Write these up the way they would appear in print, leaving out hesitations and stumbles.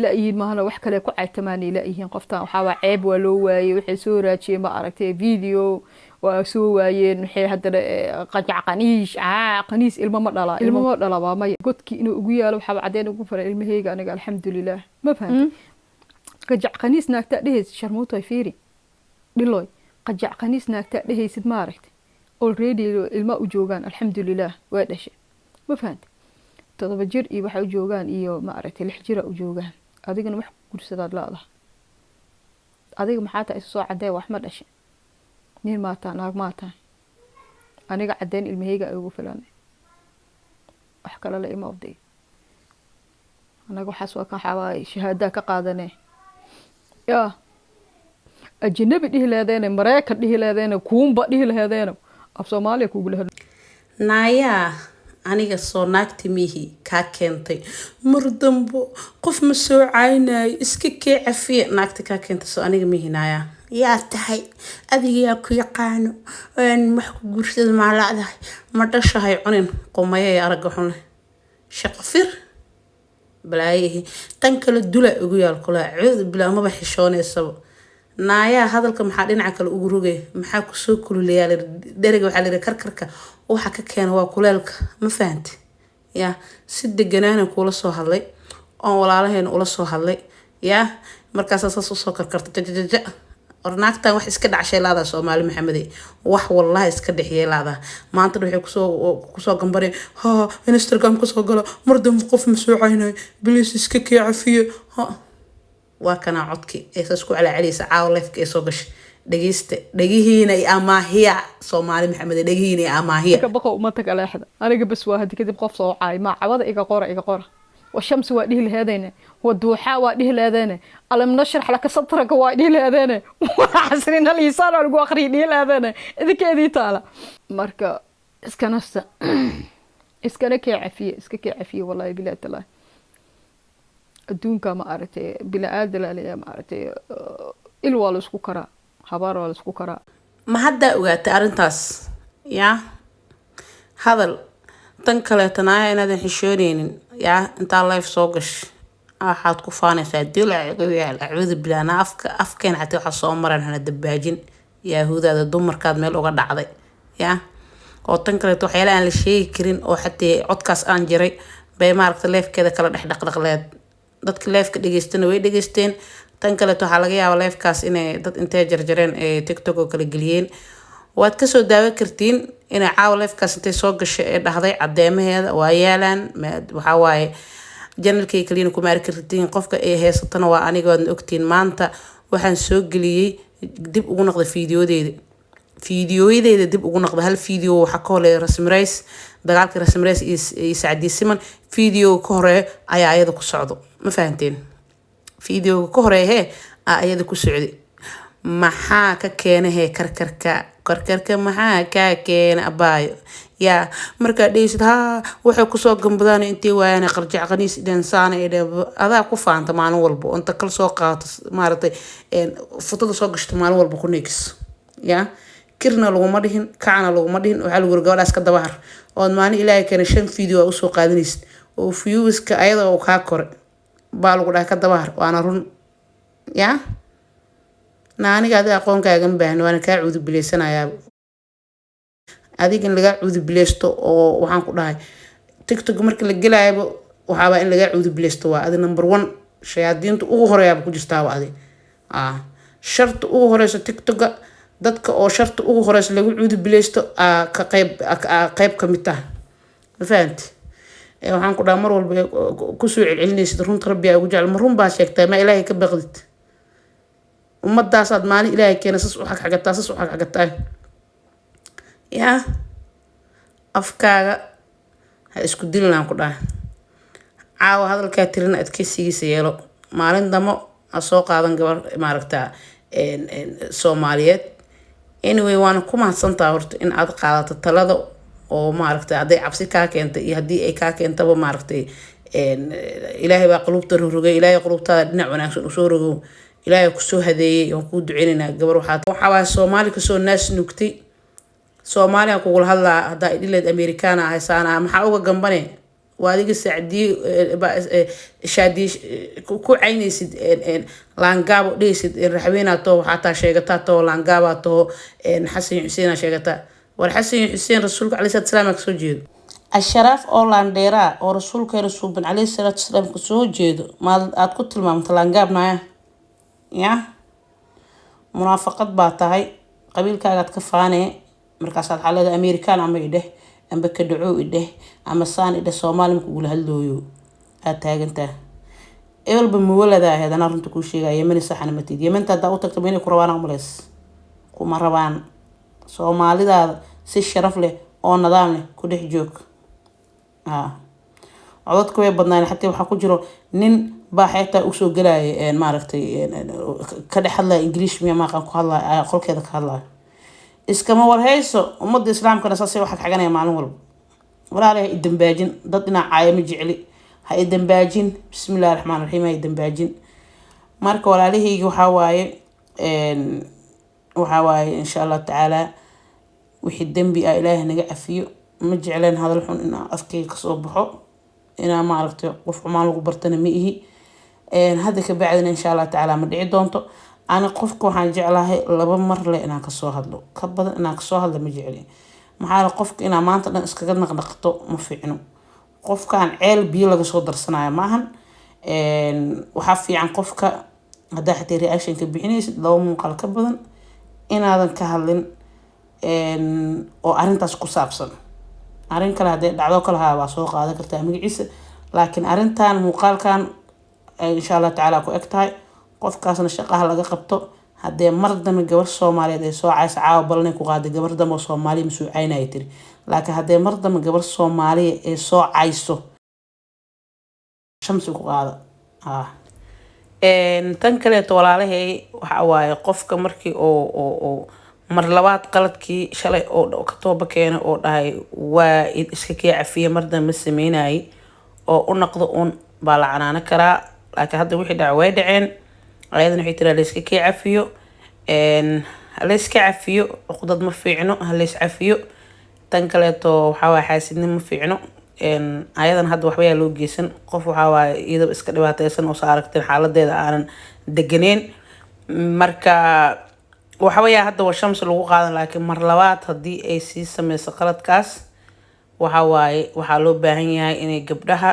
لا يهين ما هلا وحكى لك وعي تماني لا يهين قفتان وحاوا عيب ولو واي وحي سوراتشي ما أركتي فيديو وسو وايين وحي هدر قجع قنيش قنيس إلما مدلا إلما مدلا ما قدك إنه أقويا لو حاوا عدين وقفر إلما هيك أنا قال الحمد لله ما فهمت قجع قنيس ناك تأديهيس شرموتو يفيري دلوي قجع قنيس ناك تأديهيس ما أركت already الماء وجوغان الحمد لله وهذا شيء ما فهمت تضرب جر إيه waxa u joogan iyo ma aragtay 6 jir u joogan adigana wax gursadaad laada adiga maxaa tahay soo caday wax ma dhashay nin ma taa naag ma taa aniga cadeen ilmahayga ay ugu filan wax kale la ima oday anaga waxaas waa ka xawaay shahaada ka qaadanay ya ajnabi dhihi leedeena mareykan dhihi leedeena kuumba dhihi leedeena af Soomaaliya kuugu leedeena naya aniga soo naagti mihi ka keentay murdambo qof ma soo caynay iska kee cafiye naagti ka keentay soo aniga mihi naya yaa tahay adiga yaa ku yaqaano wax ku guursada ma laadahay ma dhashahay cunin qomayay arag xun shaqfir balaayihi tan kala dula ugu yaal kula cud bilaa ma baxishoonayso naya hadalka maxaa dhinaca kale ugu rogay maxaa ku soo kululeeyay dariga waxa la karkarka waxa ka keenay waa kuleelka ma fahanti ya si deganaan kula soo hadlay oo walaalaheen ula soo hadlay ya markaas asaas soo karkarta jajaja ornaagtan wax iska dhacshay laada Soomaali Maxamed wax wallahi iska dhixiyay laada maanta waxay ku soo gambaray ha Instagram ku soo galo mardam qof ma soo caynay bilis iska kee cafiye ha waa kana codki ee isku calaalisa caawlefka ee soo gashay dhageysta dhagihiina ay amaahiya Soomaali Maxamed dhagihiina ay amaahiya ka baqo uma tag alaxda aniga bas waa hadii kadib qof soo caay ma cawada iga qora والشمس واديه لهذين والضحى واديه لهذين ألم نشرح لك صدرك واديه لهذين وحسرين الإنسان والقو آخرين لهذين إذا كذي تعالى مركا إسكنست إسكنك عفية والله بلا تلا الدون كما أرتي بلا آدل عليا ما أرتي الوالس كوكرا حبار والس كوكرا ما حدا وقت أرنتاس يا هذا تنكله تنايا إن هذا حشورين يا أنت الله يفسوقش أحد كفانة ساديل أعوذ بالله أنا أفكين حتى حصوم مرة هنا الدباجين يا هو هذا الدمر كاد ميل وقعد عضي يا أو تنكله توحيلا عن الشيء كرين أو حتى عدكاس أنجري بمارك تلف كذا كلا نحدق دقلات ضد كلاف دقيستين ويدقيستين تنكله توحلاقيا ولاف كاس إنه ضد إنتاج جرجرين تيك توك وكل جليين waad ka soo daawa kartiin in caawlefkaas intay soo gashay ee dhahday cadeemaheeda waa yeelan waxa waaye janalkay kaliina kuma arki kartiin qofka ay heesatana waa aniga waad ogtiin maanta waxaan soo galiyay dib ugu noqday fiidiyoydeeda dib ugu noqday hal fiidiyo waxa ka horeeyay rasmirays dagaalka rasmirays iyo Saadi Siman fiidiyo ka horeeyay ayaa ayada ku socdo ma fahanteen fiidiyo ka horeeyay ayada ku socday maxaa ka keenay karkarka maxaa ka keenay abaayo ya marka dhaysid ha waxay ku soo gambadaan intii waayana qarjac qaniis densaan ee adaa ku faanta maalin walba inta kala soo qaato maartay fotada soo gashto maalin walba ku neegs ya kirna lagu ma dhihin kaana lagu ma dhihin waxa lagu gabadhaas ka dabahar oo maalin ilaahay keenay 5 video u soo qaadanaysid oo viewska ayada oo ka kor baa lagu dhahay ka dabahar waana run ya aniga adiga aqoonkaagan baahan waan ka cuudu bileysanayaa adigan laga cuudu bileysto oo waxaan ku dhahay TikTok markii la galaayba waxaaba in laga cuudu bileysto waa adi number 1 shayaadiinta ugu horeeyaba ku jirtaa waa adi sharta ugu horeyso TikTok dadka oo sharta ugu horeyso lagu cuudu bileysto ka qayb ka mid ah fahanti waxaan ku dhahay mar walba ku soo celcelinaysid runta rabbi ugu jecel ma run baa sheegtay ma ilaahay ka baqdid ummadaasad maalin ilaahay keenay sas u xaqxaqataa ya afkaaga ha isku dilinaan ku dhahay caawa hadalkaa tirina adkeysigiisa yeelo maalin damo ha soo qaadan gabar maaragtaa Soomaaliyeed anyway waan ku mahadsantahay horta in aad qaadato talada oo maaragtaa hadday cabsi kaa keentay iyo haddii ay kaa keentaba maaragtay ilaahay baa qulubta rogay ilaahay qulubtaada dhinac wanaagsan u soo rogo ilaahay ku soo hadeeyay oo ku duceynaa gabar waxa waa Soomaali ka soo naas nugtay Soomaaliya ku hadlaa hadaa idileed Americana haysaana maxaa uga gambane waadiga sacdii shaadii ku caynaysid laangaabo dhehaysid raxweenaa too waxaa taa sheegataa too laangaabaa too xasan xuseen sheegataa war xasan xuseen rasuulka caleyhi salaatu wasalaam kasoo jeedo asharaaf oo laandheeraa oo rasuulkeena suuban caleyhi salaatu wasalaam kasoo jeedo maad aad ku tilmaamta laangaabnaya ya munaafaqad baa tahay qabiilkaagaad ka faanee markaasaad xaalada amerikaan ama idheh amba ka dhacow idheh ama saan idheh soomaali marka ugula hadlooyo aad taagantaa ebalba mawalada ahayd anaa runta kuu sheegaya yemani saxana matid yemanta haddaa u tagta inay ku rabaan umaleys kuma rabaan soomaalidaada si sharaf leh oo nidaam leh ku dhex joog codadka way badnaan xataa waxaa ku jiro nin baa xeetaa usoo galaya maaragtay ka dhex hadlaya ingiriish miya maaqan ku hadlaya qolkeeda ka hadlaya iskama warhayso ummadda islaamkana saasay waxa xaganaya maalin walba walaalahay ha idambaajin dad inaa caaya ma jecli ha idambaajin bismillahi raxmaan raxiim ha idambaajin marka walaalahaygi waxaa waaye insha allah tacaala wixii dembi ah ilaahay naga cafiyo ma jecleen hadal xun inaa afkayga kasoo baxo inaa maaragtay qof xumaan lagu bartana ma ihi hadda ka bacdina insha allah tacaala ma dhici doonto ani qofka waxaan jeclahay 2 mar le inaan kasoo hadlo ka badan inaan kasoo hadlo ma jecli maxaa la qofka inaa maanta dhan iskaga naqnaqto ma fiicno qofkaan ceel biyo laga soo darsanayo maahan waxaa fiican qofka haddaa xataa reaction ka bixinaysid 2 muuqaal ka badan inaadan ka hadlin oo arrintaas ku saabsan arrin kale haddii dhacdo kale waa soo qaadan kartaa magaciisa laakiin arrintan muuqaalkan insha allah tacaala ku eg tahay qofkaasna shaqaha laga qabto haddee mar dambe gabar soomaaliyeed ay soo caysa caawa balanay ku qaaday gabar dambe oo soomaaliya masuu caynaya tiri laakiin haddee mar dambe gabar soomaaliya ay soo cayso shamsi ku qaada tan kaleeto walaalahay waxa waaye qofka markii oo mar labaad qaladkii shalay oo ka tooba keena oo dhahay waa iska kii cafiye mar dambe sameynayay oo u noqdo uun baa la canaano karaa laakiin hadda wixii dhaca way dhaceen ayadana waxay tiraa layska kii cafiyo halayska cafiyo cuqdad ma fiicno halays cafiyo tan kaleeto waxaa waaye xaasidnimo ma fiicno ayadan hadda waxbayaa loo geysan qof waxaa waaye iyadaba iska dhibaateysan oo soo aragteen xaaladeeda aanan deganeyn marka waxaweyaa hadda waa shamsi lagu qaadan laakiin mar labaad haddii ay sii sameyso qaladkaas waxa waaye waxaa loo baahan yahay inay gabdhaha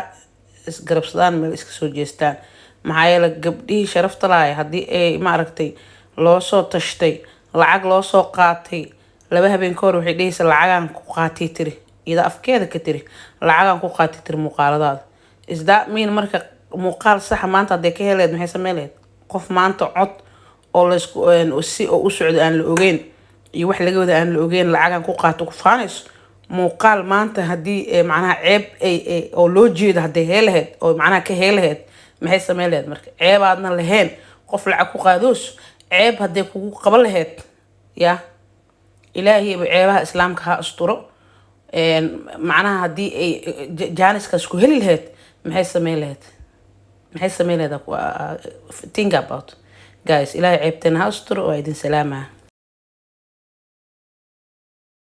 isgarabsadaan meel iska soo jeestaan maxaa yeele gabdhihii sharafta lahay haddii ay maaragtay loo soo tashtay lacag loo soo qaatay 2 habeen ka hor waxay dhehaysa lacagaan ku qaatay tiri iyada afkeeda ka tiri lacagaan ku qaatay tiri muuqaaladaada isdaa miin marka muuqaal saxa maanta hadday ka heleed maxay sameyleed qof maanta cod oo laysku si oo u socdo aan la ogeyn iyo wax laga wada aan la ogeyn lacagaan ku qaato ku faanayso muuqaal maanta haddii macnaha ceeb ay oo loo jeedo hadday heelaheed oo macnaha ka heelaheed maxay sameyleed marka ceeb aadna lahayn qof lacag ku qaadooso ceeb hadday kugu qaban lahayd ya ilaahiyba ceebaha islaamka ha asturo macnaha haddii ay jaaniskaas ku heli lahayd maxay sameyleed think about guys ilaahay ceebteena ha asturo waa idin salaama